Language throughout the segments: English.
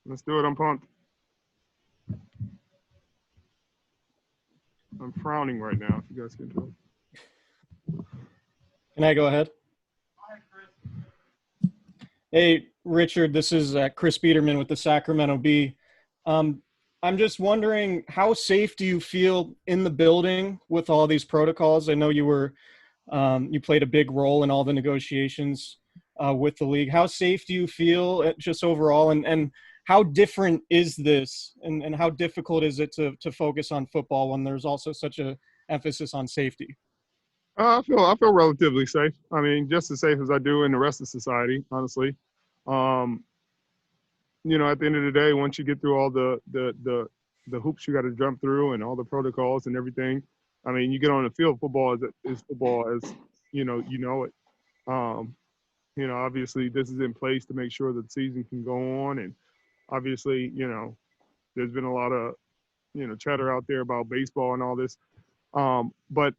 Let's do it. I'm pumped. I'm frowning right now, if you guys can tell. Can I go ahead? Hey, Richard, this is Chris Biederman with the Sacramento Bee. I'm just wondering, how safe do you feel in the building with all these protocols? I know you played a big role in all the negotiations with the league. How safe do you feel just overall, and how different is this, and how difficult is it to focus on football when there's also such a emphasis on safety? I feel relatively safe. I mean, just as safe as I do in the rest of society, honestly. Um, at the end of the day, once you get through all the hoops you got to jump through and all the protocols and everything, I mean, you get on the field. Football is football as it. Um, obviously this is in place to make sure that the season can go on, and obviously, there's been a lot of chatter out there about baseball and all this. But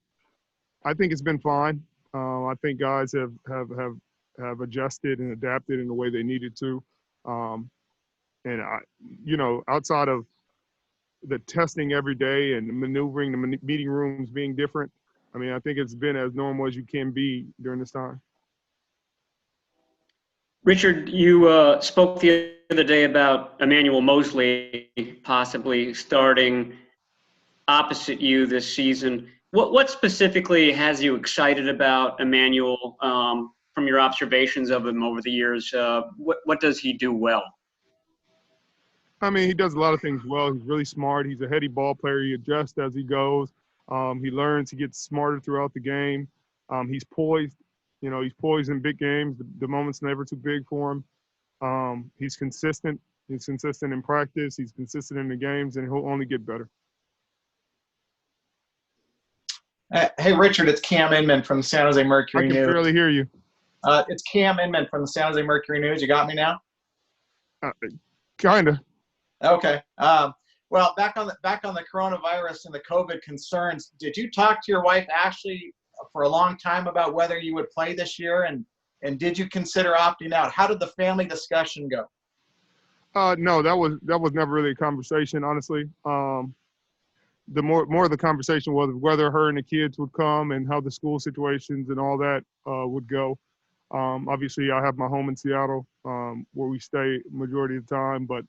I think it's been fine. I think guys have adjusted and adapted in the way they needed to. Um, and outside of the testing every day and maneuvering the meeting rooms being different, I mean, I think it's been as normal as you can be during this time. Richard, you spoke the other day about Emmanuel Mosley possibly starting opposite you this season. What specifically has you excited about Emmanuel from your observations of him over the years? What does he do well? I mean, he does a lot of things well. He's really smart. He's a heady ball player. He adjusts as he goes. He learns. He gets smarter throughout the game. He's poised. He's poised in big games. The moment's never too big for him. He's consistent. He's consistent in practice. He's consistent in the games, and he'll only get better. Hey, Richard, it's Cam Inman from the San Jose Mercury News. I can barely hear you. It's Cam Inman from the San Jose Mercury News. You got me now? Kinda. Okay. Well, back on the coronavirus and the COVID concerns, did you talk to your wife Ashley for a long time about whether you would play this year, and did you consider opting out? How did the family discussion go? No, that was never really a conversation, honestly. The more of the conversation was whether her and the kids would come and how the school situations and all that would go. Obviously, I have my home in Seattle where we stay majority of the time, but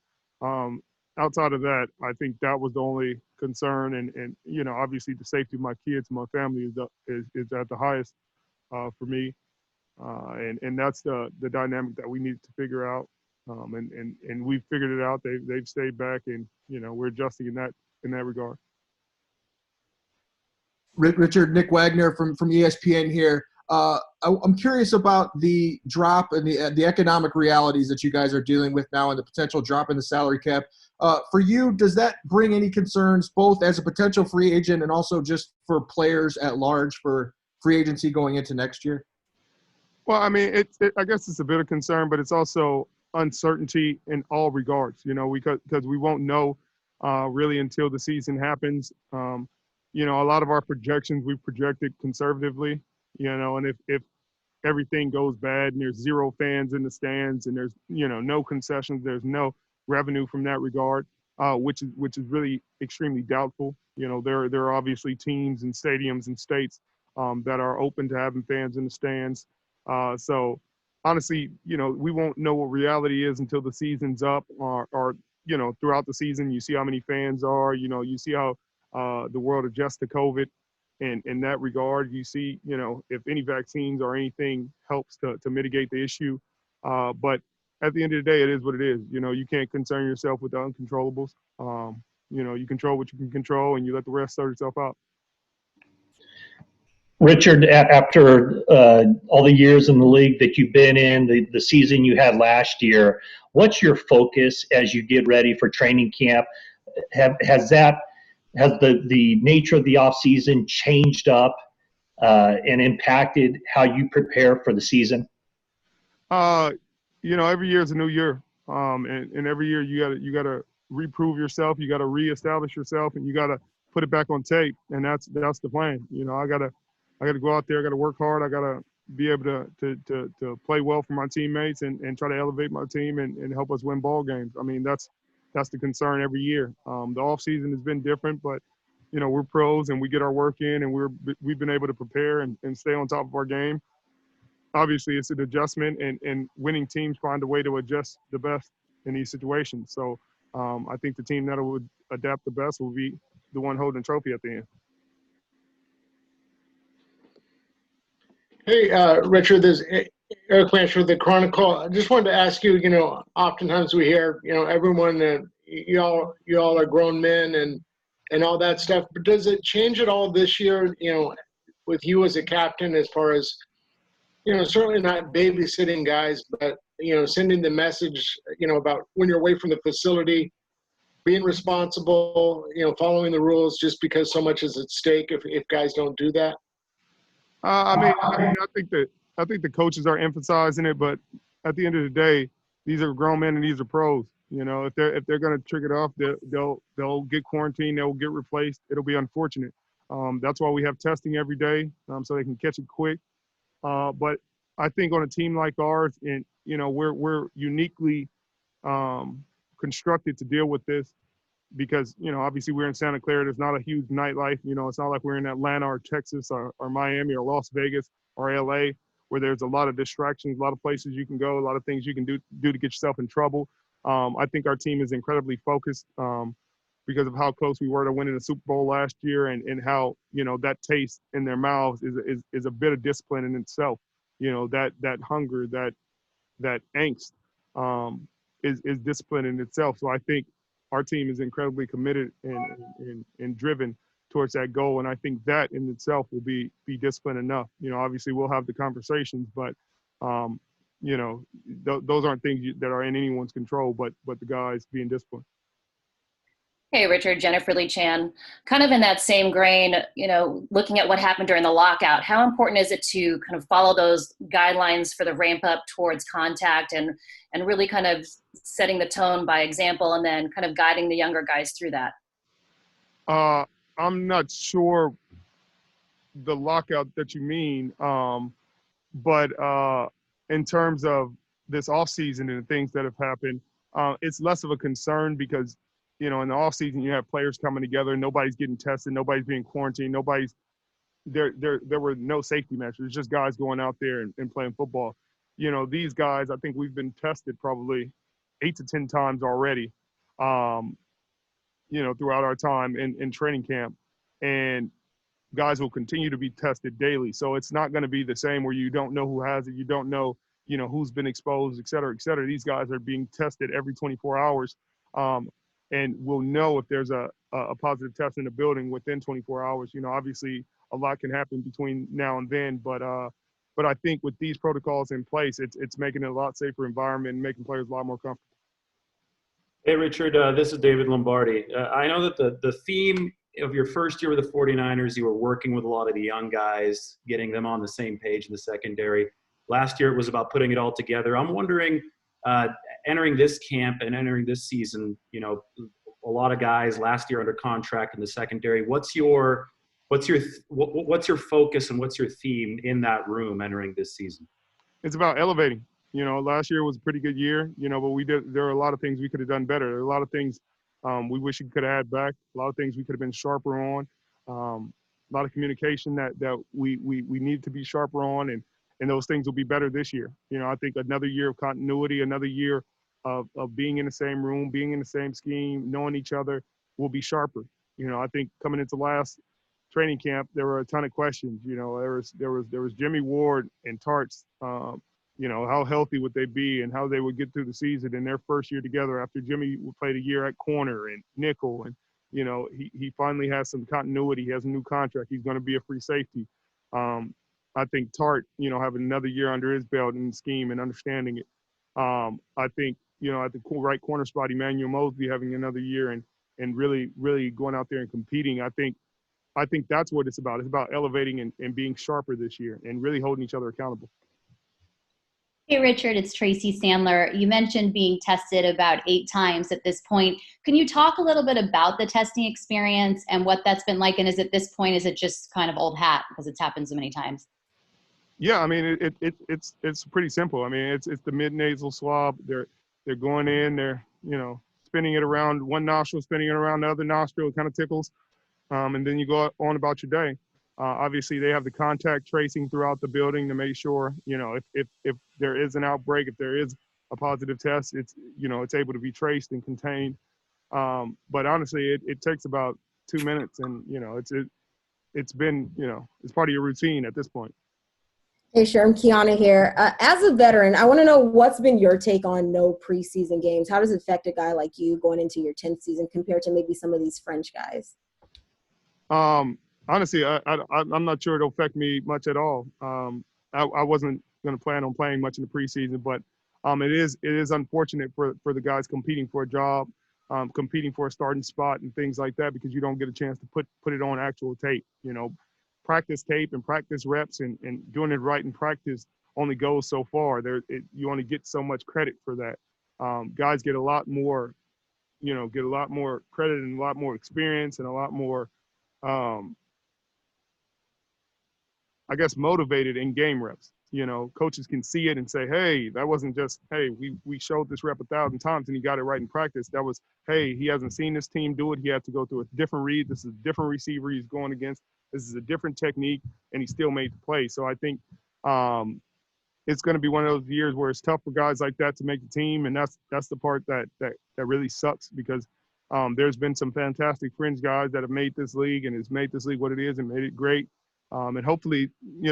outside of that, I think that was the only concern, and obviously the safety of my kids and my family is at the highest for me, and that's the dynamic that we needed to figure out, and we figured it out. They've stayed back, and we're adjusting in that regard. Richard, Nick Wagner from ESPN here. I'm curious about the drop and the economic realities that you guys are dealing with now and the potential drop in the salary cap. For you, does that bring any concerns, both as a potential free agent and also just for players at large for free agency going into next year? Well, I mean, I guess it's a bit of concern, but it's also uncertainty in all regards, because we won't know really until the season happens. A lot of our projections, we've projected conservatively, and if everything goes bad and there's zero fans in the stands and there's, no concessions, there's no revenue from that regard, which is really extremely doubtful. There are obviously teams and stadiums and states that are open to having fans in the stands. So honestly, we won't know what reality is until the season's up or throughout the season. You see how many fans are, you see how the world adjusts to COVID. And in that regard, you see, if any vaccines or anything helps to mitigate the issue. But at the end of the day, it is what it is. You can't concern yourself with the uncontrollables. You control what you can control and you let the rest sort itself out. Richard, after all the years in the league that you've been in, the season you had last year, what's your focus as you get ready for training camp? Has the nature of the offseason changed up and impacted how you prepare for the season? Every year is a new year, and every year you gotta reprove yourself, you gotta reestablish yourself, and you gotta put it back on tape, and that's the plan. I gotta go out there, I gotta work hard, I gotta be able to play well for my teammates and try to elevate my team and help us win ball games. I mean, that's the concern every year. The off season has been different, but we're pros and we get our work in and we've been able to prepare and stay on top of our game. Obviously, it's an adjustment, and winning teams find a way to adjust the best in these situations. So I think the team that would adapt the best will be the one holding the trophy at the end. Hey, Richard, this is Eric Blanchard with the Chronicle. I just wanted to ask you, oftentimes we hear, everyone, you all are grown men and all that stuff, but does it change at all this year, with you as a captain as far as, certainly not babysitting guys, but, sending the message, about when you're away from the facility, being responsible, following the rules just because so much is at stake if guys don't do that? I think the coaches are emphasizing it, but at the end of the day, these are grown men and these are pros. If they're going to trick it off, they'll get quarantined, they'll get replaced. It'll be unfortunate. That's why we have testing every day, so they can catch it quick. But I think on a team like ours, and we're uniquely constructed to deal with this because obviously we're in Santa Clara. There's not a huge nightlife. It's not like we're in Atlanta or Texas or Miami or Las Vegas or LA, where there's a lot of distractions, a lot of places you can go, a lot of things you can do to get yourself in trouble. I think our team is incredibly focused because of how close we were to winning the Super Bowl last year, and how that taste in their mouths is a bit of discipline in itself. That hunger, that angst is discipline in itself. So I think our team is incredibly committed and driven towards that goal, and I think that in itself will be discipline enough. Obviously we'll have the conversations, but those aren't things that are in anyone's control, but the guys being disciplined. Hey, Richard, Jennifer Lee Chan, kind of in that same grain, looking at what happened during the lockout, how important is it to kind of follow those guidelines for the ramp up towards contact and really kind of setting the tone by example and then kind of guiding the younger guys through that? I'm not sure the lockout that you mean, but in terms of this offseason and the things that have happened, it's less of a concern because in the offseason, you have players coming together. Nobody's getting tested. Nobody's being quarantined. There were no safety measures. It's just guys going out there and playing football. These guys, I think we've been tested probably 8 to 10 times already, throughout our time in training camp. And guys will continue to be tested daily. So it's not going to be the same where you don't know who has it. You don't know, who's been exposed, et cetera, et cetera. These guys are being tested every 24 hours. And we'll know if there's a positive test in the building within 24 hours. Obviously a lot can happen between now and then, but I think with these protocols in place, it's making it a lot safer environment and making players a lot more comfortable. Hey, Richard, this is David Lombardi. I know that the theme of your first year with the 49ers, you were working with a lot of the young guys, getting them on the same page in the secondary. Last year, it was about putting it all together. I'm wondering, entering this camp and entering this season, a lot of guys last year under contract in the secondary. What's your focus and what's your theme in that room entering this season? It's about elevating. Last year was a pretty good year, but there are a lot of things we could have done better. There are a lot of things we wish we could have had back. A lot of things we could have been sharper on. A lot of communication that we need to be sharper on, and those things will be better this year. I think another year of continuity, another year of being in the same room, being in the same scheme, knowing each other will be sharper. I think coming into last training camp, there were a ton of questions. There was Jimmy Ward and Tarts. How healthy would they be and how they would get through the season in their first year together after Jimmy played a year at corner and nickel. And, he finally has some continuity. He has a new contract. He's going to be a free safety. I think Tart, having another year under his belt in the scheme and understanding it. I think, at the right corner spot, Emmanuel Mosley having another year and really, really going out there and competing. I think that's what it's about. It's about elevating and being sharper this year and really holding each other accountable. Hey, Richard, it's Tracy Sandler. You mentioned being tested about 8 times at this point. Can you talk a little bit about the testing experience and what that's been like? And at this point, is it just kind of old hat because it's happened so many times? Yeah, I mean it's pretty simple. I mean it's the mid nasal swab. They're going in. They're spinning it around one nostril, spinning it around the other nostril. It kind of tickles, and then you go on about your day. Obviously, they have the contact tracing throughout the building to make sure if there is an outbreak, if there is a positive test, it's able to be traced and contained. But honestly, it takes about 2 minutes, and it's been it's part of your routine at this point. Hey, sure. I'm Kiana here. As a veteran, I want to know what's been your take on no preseason games. How does it affect a guy like you going into your 10th season compared to maybe some of these French guys? Honestly, I'm not sure it'll affect me much at all. I wasn't going to plan on playing much in the preseason, but it is unfortunate for the guys competing for a job, competing for a starting spot and things like that, because you don't get a chance to put it on actual tape. Practice tape and practice reps and doing it right in practice only goes so far. You only get so much credit for that. Guys get a lot more, get a lot more credit and a lot more experience and a lot more, I guess, motivated in game reps. Coaches can see it and say, hey, that wasn't just, hey, we showed this rep 1,000 times and he got it right in practice. That was, hey, he hasn't seen this team do it. He had to go through a different read. This is a different receiver he's going against. This is a different technique, and he still made the play. So I think it's going to be one of those years where it's tough for guys like that to make the team, and that's the part that really sucks, because there's been some fantastic fringe guys that have made this league and has made this league what it is and made it great. And hopefully,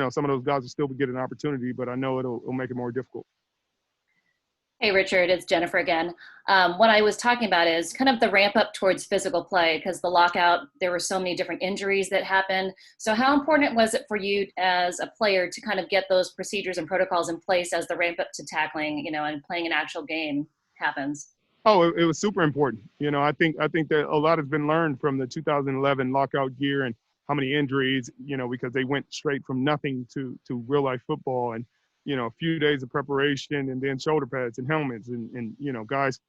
some of those guys will still get an opportunity, but I know it'll make it more difficult. Hey, Richard, it's Jennifer again. What I was talking about is kind of the ramp up towards physical play, because the lockout, there were so many different injuries that happened. So how important was it for you as a player to kind of get those procedures and protocols in place as the ramp up to tackling, and playing an actual game happens? Oh, it was super important. I think that a lot has been learned from the 2011 lockout year and how many injuries, because they went straight from nothing to real life football, and a few days of preparation and then shoulder pads and helmets and guys,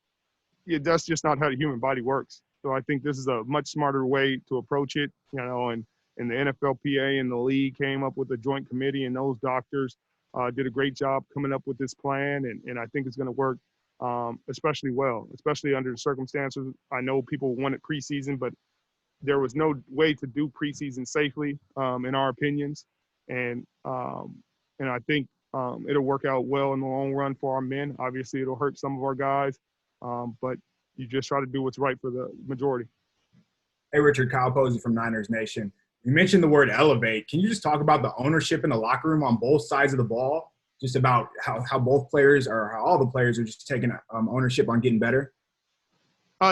that's just not how the human body works. So I think this is a much smarter way to approach it, and the NFLPA and the league came up with a joint committee, and those doctors did a great job coming up with this plan, and I think it's going to work especially well, especially under the circumstances. I know people wanted preseason, but there was no way to do preseason safely, in our opinions, and I think it'll work out well in the long run for our men. Obviously, it'll hurt some of our guys, but you just try to do what's right for the majority. Hey, Richard, Kyle Posey from Niners Nation. You mentioned the word elevate. Can you just talk about the ownership in the locker room on both sides of the ball, just about how both players or how all the players are just taking ownership on getting better?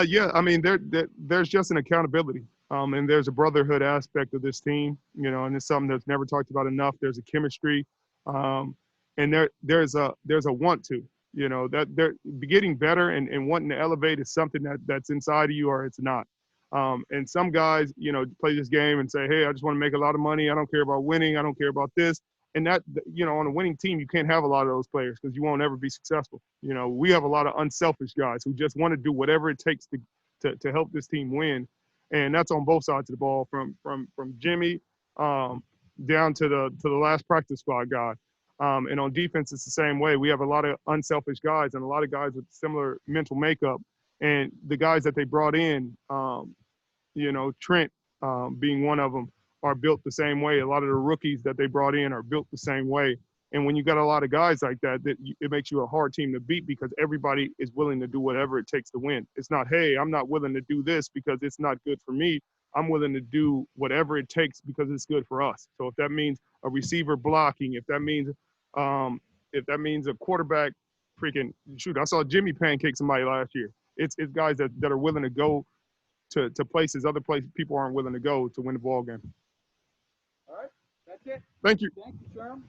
Yeah, I mean, there's just an accountability, and there's a brotherhood aspect of this team, and it's something that's never talked about enough. There's a chemistry, and there's a want to, that they're getting better and wanting to elevate is something that's inside of you, or it's not. And some guys, play this game and say, hey, I just want to make a lot of money. I don't care about winning. I don't care about this. And that, on a winning team, you can't have a lot of those players because you won't ever be successful. We have a lot of unselfish guys who just want to do whatever it takes to help this team win. And that's on both sides of the ball, from Jimmy down to the last practice squad guy. And on defense, it's the same way. We have a lot of unselfish guys and a lot of guys with similar mental makeup. And the guys that they brought in, Trent being one of them, are built the same way. A lot of the rookies that they brought in are built the same way. And when you got a lot of guys like that, it makes you a hard team to beat because everybody is willing to do whatever it takes to win. It's not, hey, I'm not willing to do this because it's not good for me. I'm willing to do whatever it takes because it's good for us. So if that means a receiver blocking, if that means a quarterback freaking shoot, I saw Jimmy pancake somebody last year. It's guys that are willing to go to places other places people aren't willing to go to win the ball game. All right, that's it. Thank you. Thank you, Sherman.